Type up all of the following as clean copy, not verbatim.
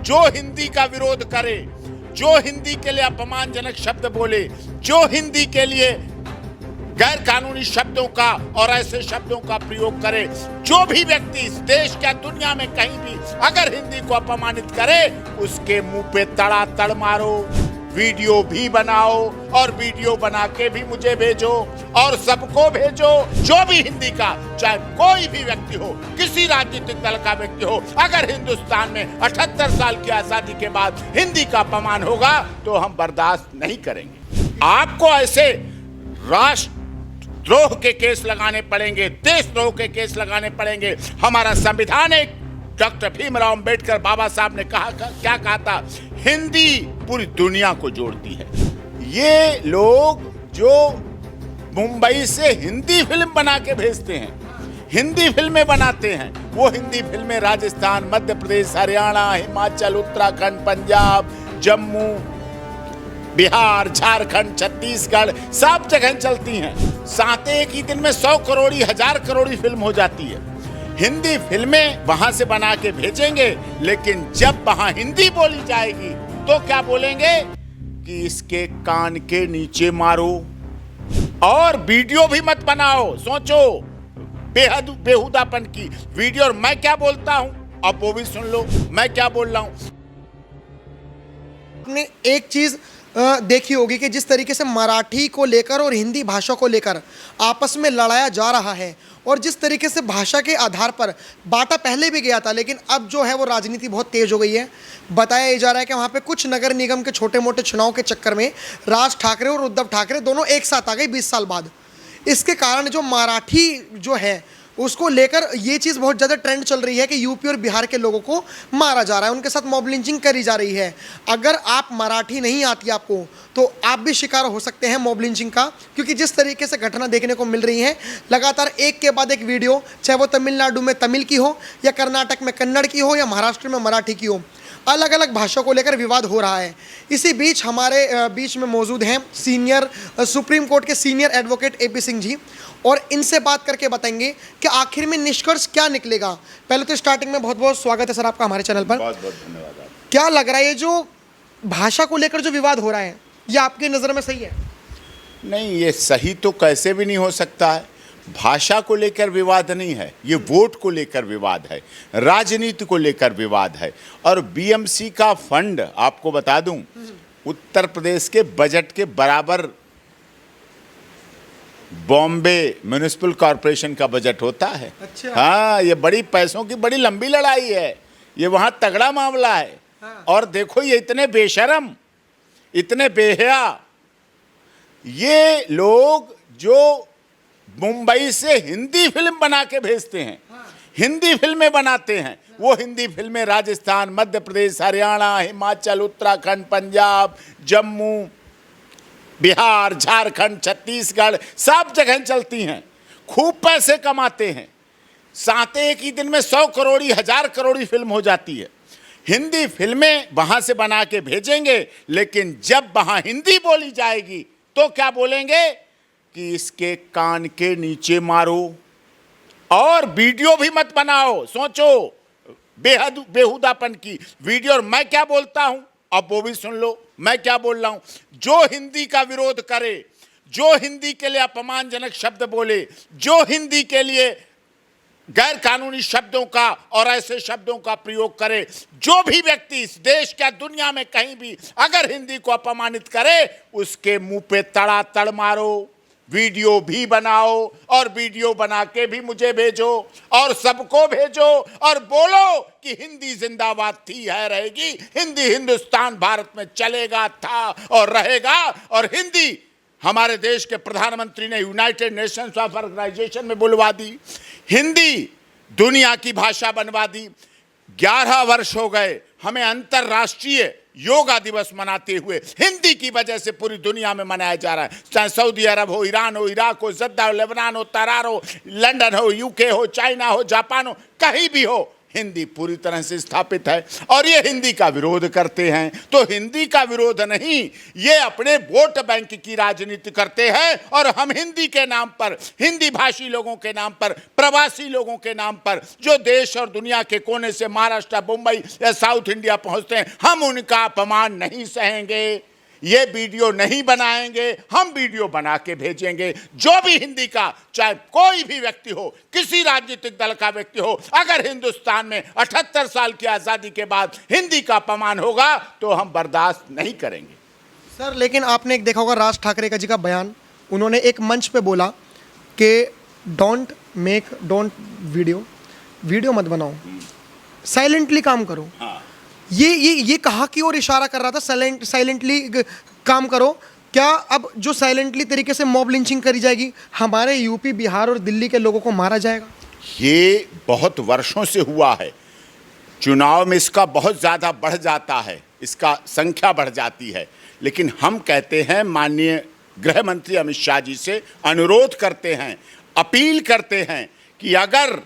जो हिंदी का विरोध करे, जो हिंदी के लिए अपमानजनक शब्द बोले, जो हिंदी के लिए गैर कानूनी शब्दों का और ऐसे शब्दों का प्रयोग करे, जो भी व्यक्ति इस देश या दुनिया में कहीं भी अगर हिंदी को अपमानित करे, उसके मुंह पे तड़ातड़ मारो, वीडियो भी बनाओ और वीडियो बना के भी मुझे भेजो और सबको भेजो। जो भी हिंदी का, चाहे कोई भी व्यक्ति हो, किसी राजनीतिक दल का व्यक्ति हो, अगर हिंदुस्तान में 78 साल की आजादी के बाद हिंदी का अपमान होगा तो हम बर्दाश्त नहीं करेंगे। आपको ऐसे राष्ट्रद्रोह के केस लगाने पड़ेंगे, देशद्रोह के केस लगाने पड़ेंगे। हमारा संविधान एक डॉक्टर भीमराव अंबेडकर बाबा साहब ने क्या कहा था, हिंदी पूरी दुनिया को जोड़ती है। ये लोग जो मुंबई से हिंदी फिल्म बना के भेजते हैं, हिंदी फिल्में बनाते हैं, वो हिंदी फिल्में राजस्थान, मध्य प्रदेश, हरियाणा, हिमाचल, उत्तराखंड, पंजाब, जम्मू, बिहार, झारखंड, छत्तीसगढ़, सब जगह चलती हैं। साथ एक ही दिन में 100 करोड़ी, 1000 करोड़ी फिल्म हो जाती है। हिंदी फिल्में वहां से बना के भेजेंगे, लेकिन जब वहां हिंदी बोली जाएगी तो क्या बोलेंगे कि इसके कान के नीचे मारो और वीडियो भी मत बनाओ। सोचो बेहुदापन की वीडियो, और मैं क्या बोलता हूं अब वो भी सुन लो, मैं क्या बोल रहा हूं। आपने एक चीज देखी होगी कि जिस तरीके से मराठी को लेकर और हिंदी भाषा को लेकर आपस में लड़ाया जा रहा है, और जिस तरीके से भाषा के आधार पर बांटा पहले भी गया था, लेकिन अब जो है वो राजनीति बहुत तेज हो गई है। बताया जा रहा है कि वहाँ पे कुछ नगर निगम के छोटे मोटे चुनाव के चक्कर में राज ठाकरे और उद्धव ठाकरे दोनों एक साथ आ गए 20 साल बाद। इसके कारण जो मराठी जो है उसको लेकर ये चीज़ बहुत ज़्यादा ट्रेंड चल रही है कि यूपी और बिहार के लोगों को मारा जा रहा है, उनके साथ मॉब लिंचिंग करी जा रही है। अगर आप मराठी नहीं आती आपको तो आप भी शिकार हो सकते हैं मॉब लिंचिंग का, क्योंकि जिस तरीके से घटना देखने को मिल रही है, लगातार एक के बाद एक वीडियो, चाहे वो तमिलनाडु में तमिल की हो या कर्नाटक में कन्नड़ की हो या महाराष्ट्र में मराठी की हो, अलग अलग भाषा को लेकर विवाद हो रहा है। इसी बीच हमारे बीच में मौजूद हैं सीनियर सुप्रीम कोर्ट के senior advocate AP Singh ji, और इनसे बात करके बताएंगे कि आखिर में निष्कर्ष क्या निकलेगा। पहले तो स्टार्टिंग में बहुत बहुत स्वागत है सर आपका हमारे चैनल पर। बहुत बहुत धन्यवाद। क्या लग रहा है ये जो भाषा को लेकर जो विवाद हो रहा है, ये आपकी नज़र में सही है? नहीं, ये सही तो कैसे भी नहीं हो सकता है। भाषा को लेकर विवाद नहीं है, ये वोट को लेकर विवाद है, राजनीति को लेकर विवाद है। और BMC का फंड आपको बता दूं, उत्तर प्रदेश के बजट के बराबर बॉम्बे म्युनिसिपल कॉरपोरेशन का बजट होता है। अच्छा। हाँ, ये बड़ी पैसों की बड़ी लंबी लड़ाई है, ये वहाँ तगड़ा मामला है। हाँ। और देखो ये इतने बेशरम, इतने बेहया, ये लोग जो मुंबई से हिंदी फिल्म बना के भेजते हैं, हिंदी फिल्में बनाते हैं, वो हिंदी फिल्में राजस्थान, मध्य प्रदेश, हरियाणा, हिमाचल, उत्तराखंड, पंजाब, जम्मू, बिहार, झारखंड, छत्तीसगढ़, सब जगह चलती हैं, खूब पैसे कमाते हैं। साथ एक ही दिन में 100 करोड़ी, 1000 करोड़ी फिल्म हो जाती है। हिंदी फिल्में वहां से बना के भेजेंगे, लेकिन जब वहां हिंदी बोली जाएगी तो क्या बोलेंगे कि इसके कान के नीचे मारो और वीडियो भी मत बनाओ। सोचो बेहुदापन की वीडियो, और मैं क्या बोलता हूं अब वो भी सुन लो, मैं क्या बोल रहा हूं। जो हिंदी का विरोध करे, जो हिंदी के लिए अपमानजनक शब्द बोले, जो हिंदी के लिए गैर कानूनी शब्दों का और ऐसे शब्दों का प्रयोग करे, जो भी व्यक्ति इस देश या दुनिया में कहीं भी अगर हिंदी को अपमानित करे, उसके मुंह पे तड़ातड़ मारो, वीडियो भी बनाओ और वीडियो बना के भी मुझे भेजो और सबको भेजो और बोलो कि हिंदी जिंदाबाद थी, है, रहेगी। हिंदी हिंदुस्तान भारत में चलेगा, था और रहेगा। और हिंदी हमारे देश के प्रधानमंत्री ने यूनाइटेड नेशंस ऑफ ऑर्गेनाइजेशन में बुलवा दी, हिंदी दुनिया की भाषा बनवा दी। 11 वर्ष हो गए हमें अंतर्राष्ट्रीय योगा दिवस मनाते हुए, हिंदी की वजह से पूरी दुनिया में मनाया जा रहा है। चाहे सऊदी अरब हो, ईरान हो, इराक हो, जद्दा हो, लेबनान हो, तरार हो, लंदन हो, UK हो, चाइना हो, जापान हो, कहीं भी हो, हिंदी पूरी तरह से स्थापित है और ये हिंदी का विरोध करते हैं। तो हिंदी का विरोध नहीं, ये अपने वोट बैंक की राजनीति करते हैं और हम हिंदी के नाम पर, हिंदी भाषी लोगों के नाम पर, प्रवासी लोगों के नाम पर जो देश और दुनिया के कोने से महाराष्ट्र, मुंबई या साउथ इंडिया पहुंचते हैं, हम उनका अपमान नहीं सहेंगे। ये वीडियो नहीं बनाएंगे, हम वीडियो बना के भेजेंगे। जो भी हिंदी का, चाहे कोई भी व्यक्ति हो, किसी राजनीतिक दल का व्यक्ति हो, अगर हिंदुस्तान में 78 साल की आज़ादी के बाद हिंदी का अपमान होगा तो हम बर्दाश्त नहीं करेंगे। सर, लेकिन आपने एक देखा होगा राज ठाकरे का जी का बयान, उन्होंने एक मंच पे बोला कि डोंट वीडियो मत बनाओ, साइलेंटली काम करो। हाँ। ये कहा की ओर इशारा कर रहा था, साइलेंटली काम करो। क्या अब जो साइलेंटली तरीके से मॉब लिंचिंग करी जाएगी, हमारे यूपी, बिहार और दिल्ली के लोगों को मारा जाएगा? ये बहुत वर्षों से हुआ है। चुनाव में इसका बहुत ज़्यादा बढ़ जाता है, इसका संख्या बढ़ जाती है। लेकिन हम कहते हैं, माननीय गृह मंत्री अमित शाह जी से अनुरोध करते हैं, अपील करते हैं कि अगर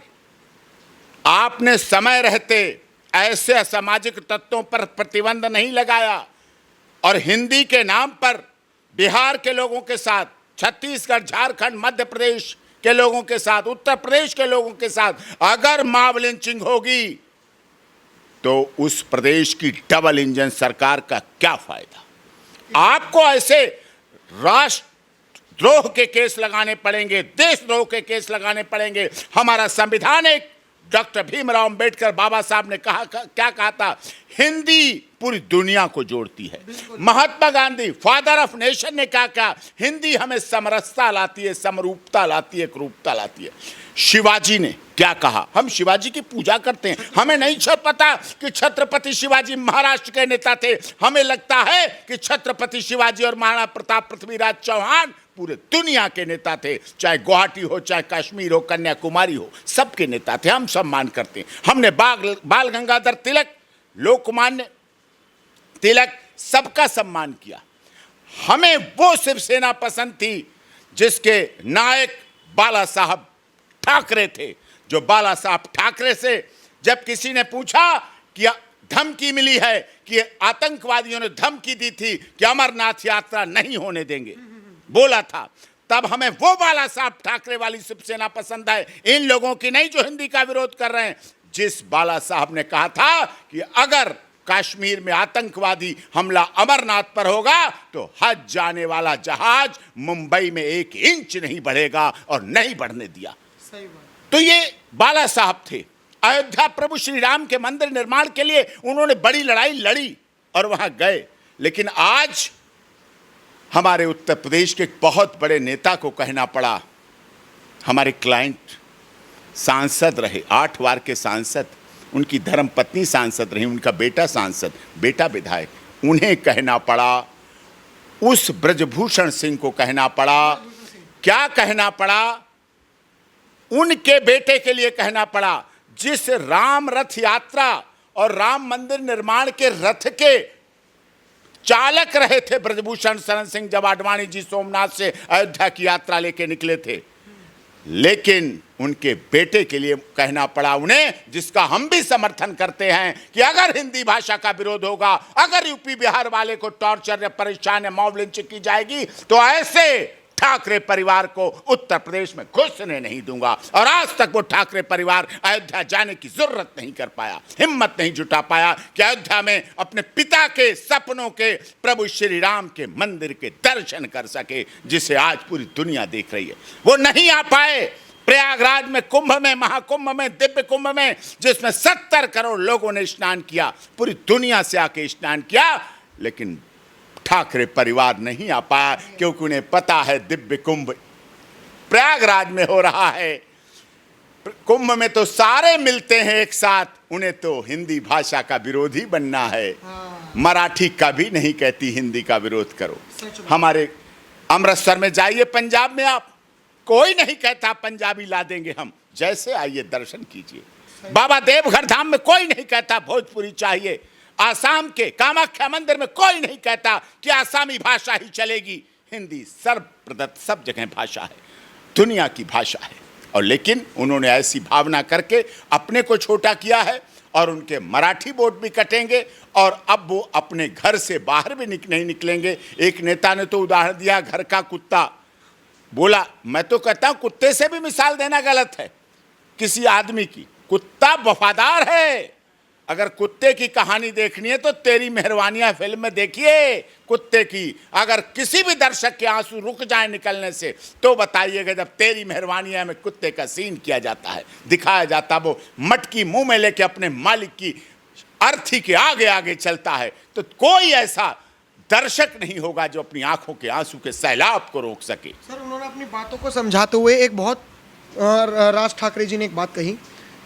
आपने समय रहते ऐसे असामाजिक तत्वों पर प्रतिबंध नहीं लगाया और हिंदी के नाम पर बिहार के लोगों के साथ, छत्तीसगढ़, झारखंड, मध्य प्रदेश के लोगों के साथ, उत्तर प्रदेश के लोगों के साथ अगर मॉब लिंचिंग होगी तो उस प्रदेश की डबल इंजन सरकार का क्या फायदा? आपको ऐसे राष्ट्रद्रोह के केस लगाने पड़ेंगे, देशद्रोह के केस लगाने पड़ेंगे। हमारा संविधान एक डॉक्टर भीमराव अंबेडकर बाबा साहब ने क्या कहा था? हिंदी पूरी दुनिया को जोड़ती है। Mahatma Gandhi father of nation ने क्या कहा? हिंदी हमें समरसता लाती है, समरूपता लाती है, एकरूपता लाती है। शिवाजी ने क्या कहा? हम शिवाजी की पूजा करते हैं। हमें नहीं पता कि छत्रपति शिवाजी महाराष्ट्र के नेता थे। हमें लगता है कि छत्रपति शिवाजी और महाराणा प्रताप पृथ्वीराज चौहान पूरे दुनिया के नेता थे, चाहे गुवाहाटी हो, चाहे कश्मीर हो, कन्याकुमारी हो, सबके नेता थे। हम सम्मान करते हैं। हमने बाल गंगाधर तिलक, लोकमान्य तिलक, सबका सम्मान किया। हमें वो शिवसेना पसंद थी जिसके नायक बाला साहब ठाकरे थे। जो बाला साहब ठाकरे से जब किसी ने पूछा कि धमकी मिली है कि आतंकवादियों ने धमकी दी थी कि अमरनाथ यात्रा नहीं होने देंगे, बोला था, तब हमें वो बाला साहब ठाकरे वाली शिवसेना पसंद है, इन लोगों की नहीं जो हिंदी का विरोध कर रहे हैं। जिस बाला साहब ने कहा था कि अगर कश्मीर में आतंकवादी हमला अमरनाथ पर होगा तो हज जाने वाला जहाज मुंबई में 1 इंच नहीं बढ़ेगा, और नहीं बढ़ने दिया। सही बात। तो ये बाला साहब थे। अयोध्या प्रभु श्री राम के मंदिर निर्माण के लिए उन्होंने बड़ी लड़ाई लड़ी और वहां गए। लेकिन आज हमारे उत्तर प्रदेश के एक बहुत बड़े नेता को कहना पड़ा, हमारे क्लाइंट सांसद रहे, 8 बार के सांसद, उनकी धर्मपत्नी सांसद रही, उनका बेटा सांसद, बेटा विधायक, उन्हें कहना पड़ा, उस ब्रजभूषण सिंह को कहना पड़ा, क्या कहना पड़ा? उनके बेटे के लिए कहना पड़ा, जिस राम रथ यात्रा और राम मंदिर निर्माण के रथ के चालक रहे थे ब्रजभूषण शरण सिंह, जब आडवाणी जी सोमनाथ से अयोध्या की यात्रा लेके निकले थे। लेकिन उनके बेटे के लिए कहना पड़ा उन्हें, जिसका हम भी समर्थन करते हैं, कि अगर हिंदी भाषा का विरोध होगा, अगर यूपी बिहार वाले को टॉर्चर या परेशान या मॉब लिंचिंग की जाएगी, तो ऐसे ठाकरे परिवार को उत्तर प्रदेश में घुसने नहीं दूंगा। और आज तक वो ठाकरे परिवार अयोध्या जाने की जरूरत नहीं कर पाया, हिम्मत नहीं जुटा पाया कि अयोध्या में अपने पिता के सपनों के प्रभु श्री राम के मंदिर के दर्शन कर सके, जिसे आज पूरी दुनिया देख रही है। वो नहीं आ पाए। प्रयागराज में कुंभ में, महाकुंभ में, दिव्य कुंभ में, जिसमें 70 करोड़ लोगों ने स्नान किया, पूरी दुनिया से आके स्नान किया, लेकिन ठाकरे परिवार नहीं आ पाया, क्योंकि उन्हें पता है दिव्य कुंभ प्रयागराज में हो रहा है। कुंभ में तो सारे मिलते हैं एक साथ, उन्हें तो हिंदी भाषा का विरोधी बनना है। मराठी कभी नहीं कहती हिंदी का विरोध करो। हमारे अमृतसर में जाइए, पंजाब में, आप कोई नहीं कहता पंजाबी ला देंगे हम, जैसे आइए दर्शन कीजिए। बाबा देवघर धाम में कोई नहीं कहता भोजपुरी चाहिए। आसाम के कामाख्या मंदिर में कोई नहीं कहता कि आसामी भाषा ही चलेगी। हिंदी सर्वप्रदत्त सब जगह भाषा है, दुनिया की भाषा है। और लेकिन उन्होंने ऐसी भावना करके अपने को छोटा किया है और उनके मराठी वोट भी कटेंगे और अब वो अपने घर से बाहर भी नहीं निकलेंगे। एक नेता ने तो उदाहरण दिया, घर का कुत्ता। बोला, मैं तो कहता हूं कुत्ते से भी मिसाल देना गलत है किसी आदमी की। कुत्ता वफादार है। अगर कुत्ते की कहानी देखनी है तो तेरी मेहरबानियां फिल्म में देखिए कुत्ते की। अगर किसी भी दर्शक के आंसू रुक जाए निकलने से तो बताइएगा जब तेरी मेहरबानियां में कुत्ते का सीन किया जाता है, दिखाया जाता, वो मटकी मुंह में लेके अपने मालिक की अर्थी के आगे आगे चलता है, तो कोई ऐसा दर्शक नहीं होगा जो अपनी आंखों के आंसू के सैलाब को रोक सके। सर, उन्होंने अपनी बातों को समझाते हुए एक बहुत राज ठाकरे जी ने एक बात कही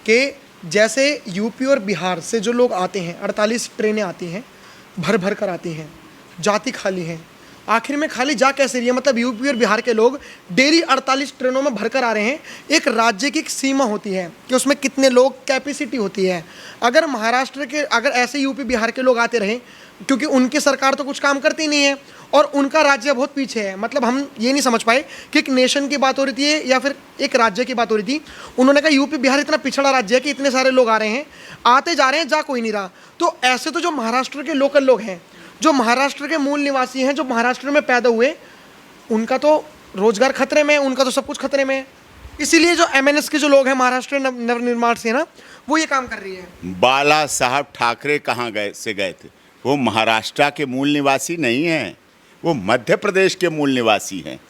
कि जैसे यूपी और बिहार से जो लोग आते हैं, 48 ट्रेनें आती हैं, भर भर कर आती हैं, जाती खाली हैं, आखिर में खाली जा कैसे रही है? मतलब यूपी और बिहार के लोग डेली 48 ट्रेनों में भरकर आ रहे हैं। एक राज्य की एक सीमा होती है कि उसमें कितने लोग कैपेसिटी होती है। अगर महाराष्ट्र के, अगर ऐसे यूपी बिहार के लोग आते रहें, क्योंकि उनकी सरकार तो कुछ काम करती नहीं है और उनका राज्य बहुत पीछे है। मतलब हम ये नहीं समझ पाए कि एक नेशन की बात हो रही थी या फिर एक राज्य की बात हो रही थी। उन्होंने कहा यूपी बिहार इतना पिछड़ा राज्य है कि इतने सारे लोग आ रहे हैं, आते जा रहे हैं, जा कोई नहीं रहा। तो ऐसे तो जो महाराष्ट्र के लोकल लोग हैं, जो महाराष्ट्र के मूल निवासी हैं, जो महाराष्ट्र में पैदा हुए, उनका तो रोजगार खतरे में है, उनका तो सब कुछ खतरे में है। इसीलिए जो MNS के जो लोग हैं महाराष्ट्र नवनिर्माण सेना, वो ये काम कर रही है। बाला साहब ठाकरे कहाँ गए थे? वो महाराष्ट्र के मूल निवासी नहीं हैं, वो मध्य प्रदेश के मूल निवासी हैं।